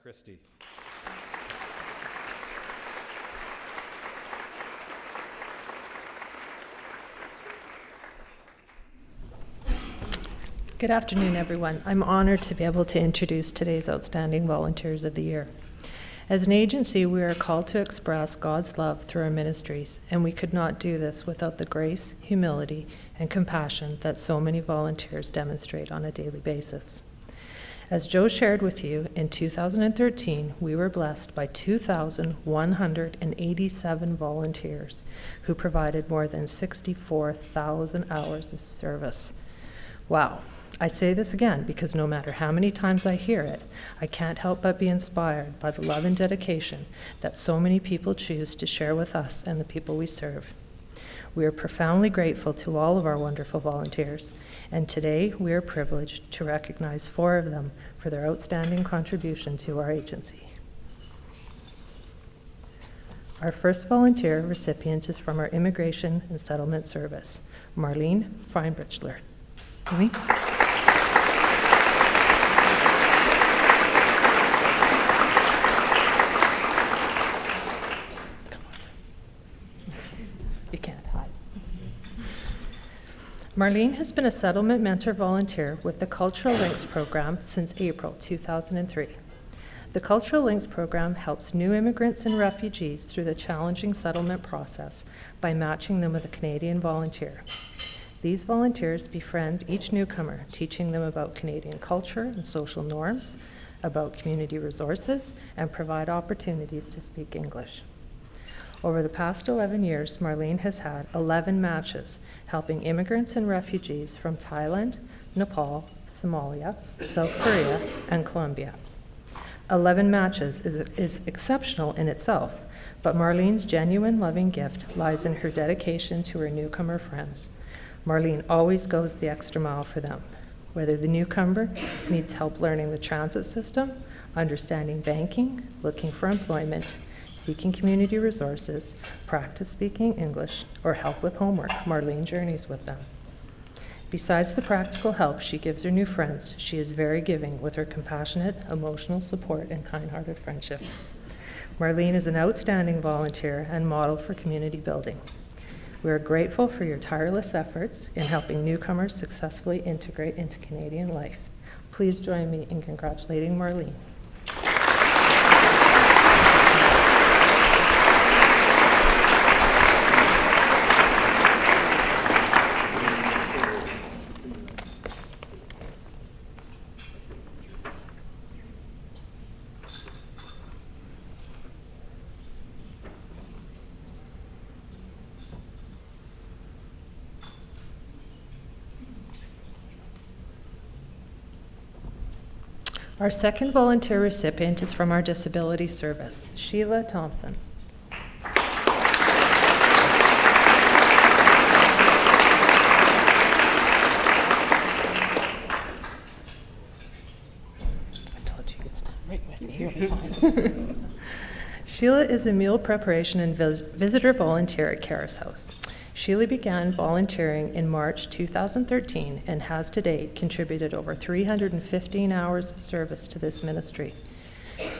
Christy. Good afternoon, everyone. I'm honored to be able to introduce today's Outstanding Volunteers of the Year. As an agency, we are called to express God's love through our ministries, and we could not do this without the grace, humility, and compassion that so many volunteers demonstrate on a daily basis. As Joe shared with you, in 2013, we were blessed by 2,187 volunteers who provided more than 64,000 hours of service. Wow. I say this again because no matter how many times I hear it, I can't help but be inspired by the love and dedication that so many people choose to share with us and the people we serve. We are profoundly grateful to all of our wonderful volunteers, and today we are privileged to recognize 4 of them for their outstanding contribution to our agency. Our first volunteer recipient is from our Immigration and Settlement Service, Marlene Feinbrichler. Marlene? You can't hide. Marlene has been a settlement mentor volunteer with the Cultural Links program since April 2003. The Cultural Links program helps new immigrants and refugees through the challenging settlement process by matching them with a Canadian volunteer. These volunteers befriend each newcomer, teaching them about Canadian culture and social norms, about community resources, and provide opportunities to speak English. Over the past 11 years, Marlene has had 11 matches helping immigrants and refugees from Thailand, Nepal, Somalia, South Korea, and Colombia. 11 matches is exceptional in itself, but Marlene's genuine loving gift lies in her dedication to her newcomer friends. Marlene always goes the extra mile for them, whether the newcomer needs help learning the transit system, understanding banking, looking for employment, seeking community resources, practice speaking English, or help with homework. Marlene journeys with them. Besides the practical help she gives her new friends, she is very giving with her compassionate, emotional support, and kind-hearted friendship. Marlene is an outstanding volunteer and model for community building. We are grateful for your tireless efforts in helping newcomers successfully integrate into Canadian life. Please join me in congratulating Marlene. Our second volunteer recipient is from our Disability Service, Sheila Thompson. I told you you could stand right with me. You'll be fine. Sheila is a meal preparation and visitor volunteer at Caris House. Sheila began volunteering in March 2013 and has to date contributed over 315 hours of service to this ministry.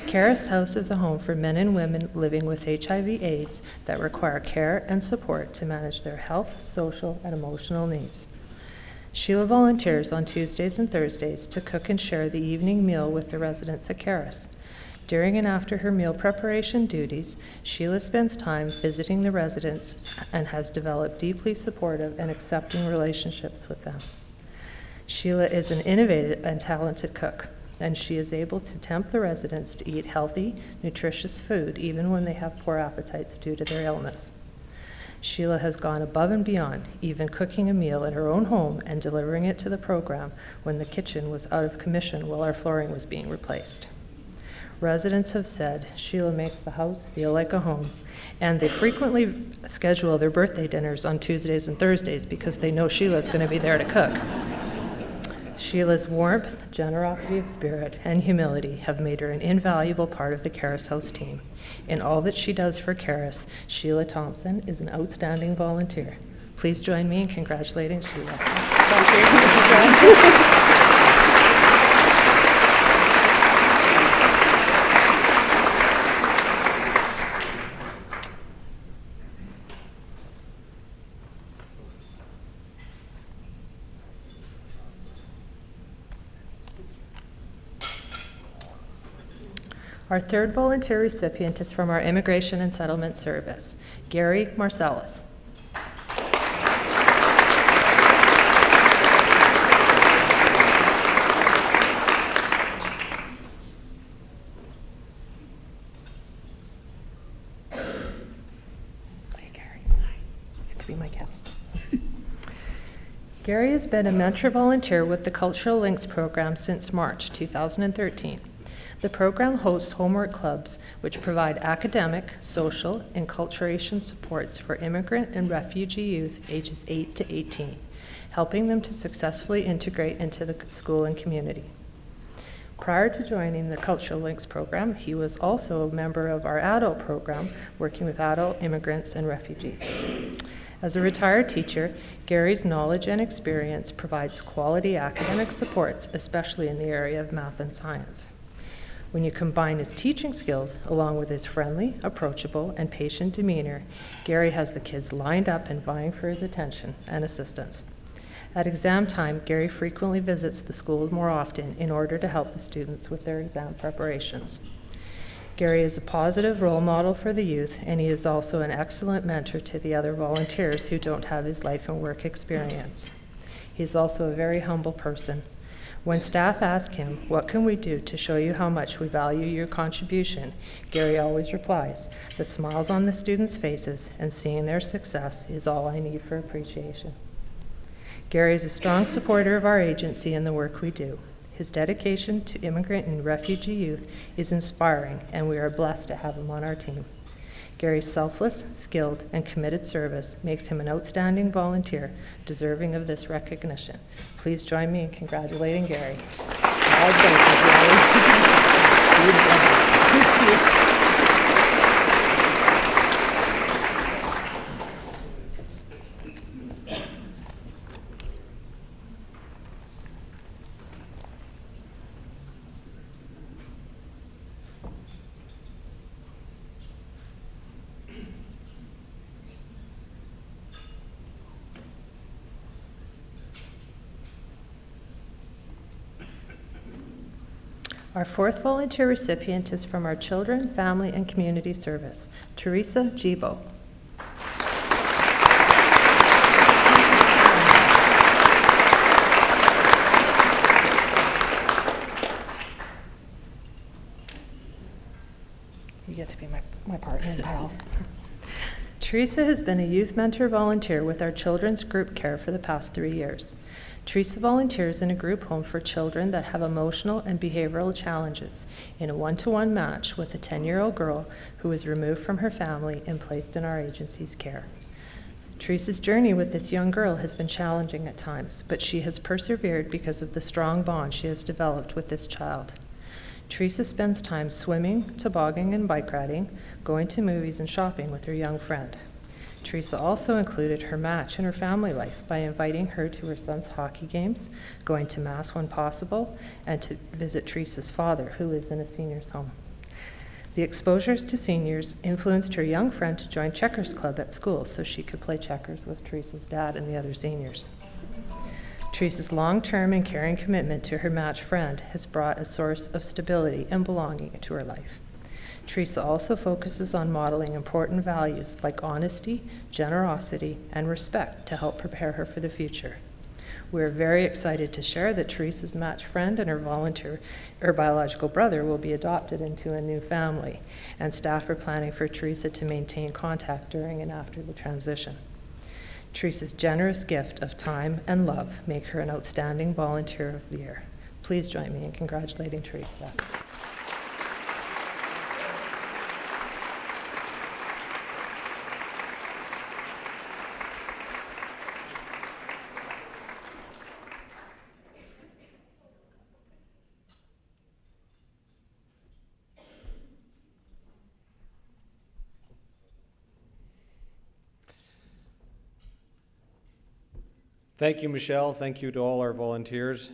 Caris House is a home for men and women living with HIV/AIDS that require care and support to manage their health, social, and emotional needs. Sheila volunteers on Tuesdays and Thursdays to cook and share the evening meal with the residents at Caris. During and after her meal preparation duties, Sheila spends time visiting the residents and has developed deeply supportive and accepting relationships with them. Sheila is an innovative and talented cook, and she is able to tempt the residents to eat healthy, nutritious food even when they have poor appetites due to their illness. Sheila has gone above and beyond, even cooking a meal in her own home and delivering it to the program when the kitchen was out of commission while our flooring was being replaced. Residents have said Sheila makes the house feel like a home, and they frequently schedule their birthday dinners on Tuesdays and Thursdays because they know Sheila's going to be there to cook. Sheila's warmth, generosity of spirit, and humility have made her an invaluable part of the Caris House team. In all that she does for Caris, Sheila Thompson is an outstanding volunteer. Please join me in congratulating Sheila. Thank you. Our third volunteer recipient is from our Immigration and Settlement Service, Gary Marcellus. Hey, Gary. Hi. Good to be my guest. Gary has been a mentor volunteer with the Cultural Links program since March 2013. The program hosts homework clubs which provide academic, social, and culturation supports for immigrant and refugee youth ages 8 to 18, helping them to successfully integrate into the school and community. Prior to joining the Cultural Links program, he was also a member of our adult program, working with adult immigrants and refugees. As a retired teacher, Gary's knowledge and experience provides quality academic supports, especially in the area of math and science. When you combine his teaching skills along with his friendly, approachable, and patient demeanor, Gary has the kids lined up and vying for his attention and assistance. At exam time, Gary frequently visits the school more often in order to help the students with their exam preparations. Gary is a positive role model for the youth, and he is also an excellent mentor to the other volunteers who don't have his life and work experience. He is also a very humble person. When staff ask him, "What can we do to show you how much we value your contribution?" Gary always replies, "The smiles on the students' faces and seeing their success is all I need for appreciation." Gary is a strong supporter of our agency and the work we do. His dedication to immigrant and refugee youth is inspiring, and we are blessed to have him on our team. Gary's selfless, skilled, and committed service makes him an outstanding volunteer, deserving of this recognition. Please join me in congratulating Gary. Our fourth volunteer recipient is from our Children, Family, and Community Service, Teresa Gibo. You get to be my partner and pal. Teresa has been a youth mentor volunteer with our children's group care for the past 3 years. Teresa volunteers in a group home for children that have emotional and behavioral challenges in a one-to-one match with a 10-year-old girl who was removed from her family and placed in our agency's care. Teresa's journey with this young girl has been challenging at times, but she has persevered because of the strong bond she has developed with this child. Teresa spends time swimming, tobogganing, and bike riding, going to movies and shopping with her young friend. Teresa also included her match in her family life by inviting her to her son's hockey games, going to Mass when possible, and to visit Teresa's father, who lives in a senior's home. The exposures to seniors influenced her young friend to join checkers club at school so she could play checkers with Teresa's dad and the other seniors. Teresa's long-term and caring commitment to her match friend has brought a source of stability and belonging into her life. Teresa also focuses on modeling important values like honesty, generosity, and respect to help prepare her for the future. We're very excited to share that Teresa's match friend and her biological brother will be adopted into a new family, and staff are planning for Teresa to maintain contact during and after the transition. Teresa's generous gift of time and love make her an outstanding volunteer of the year. Please join me in congratulating Teresa. Thank you, Michelle. Thank you to all our volunteers.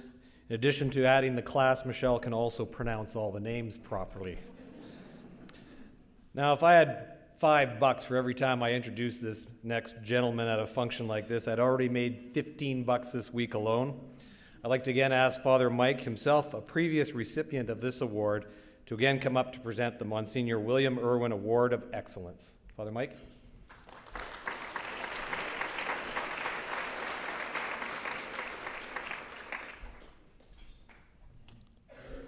In addition to adding the class, Michelle can also pronounce all the names properly. Now, if I had $5 for every time I introduced this next gentleman at a function like this, I'd already made $15 this week alone. I'd like to again ask Father Mike, himself a previous recipient of this award, to again come up to present the Monsignor William Irwin Award of Excellence. Father Mike?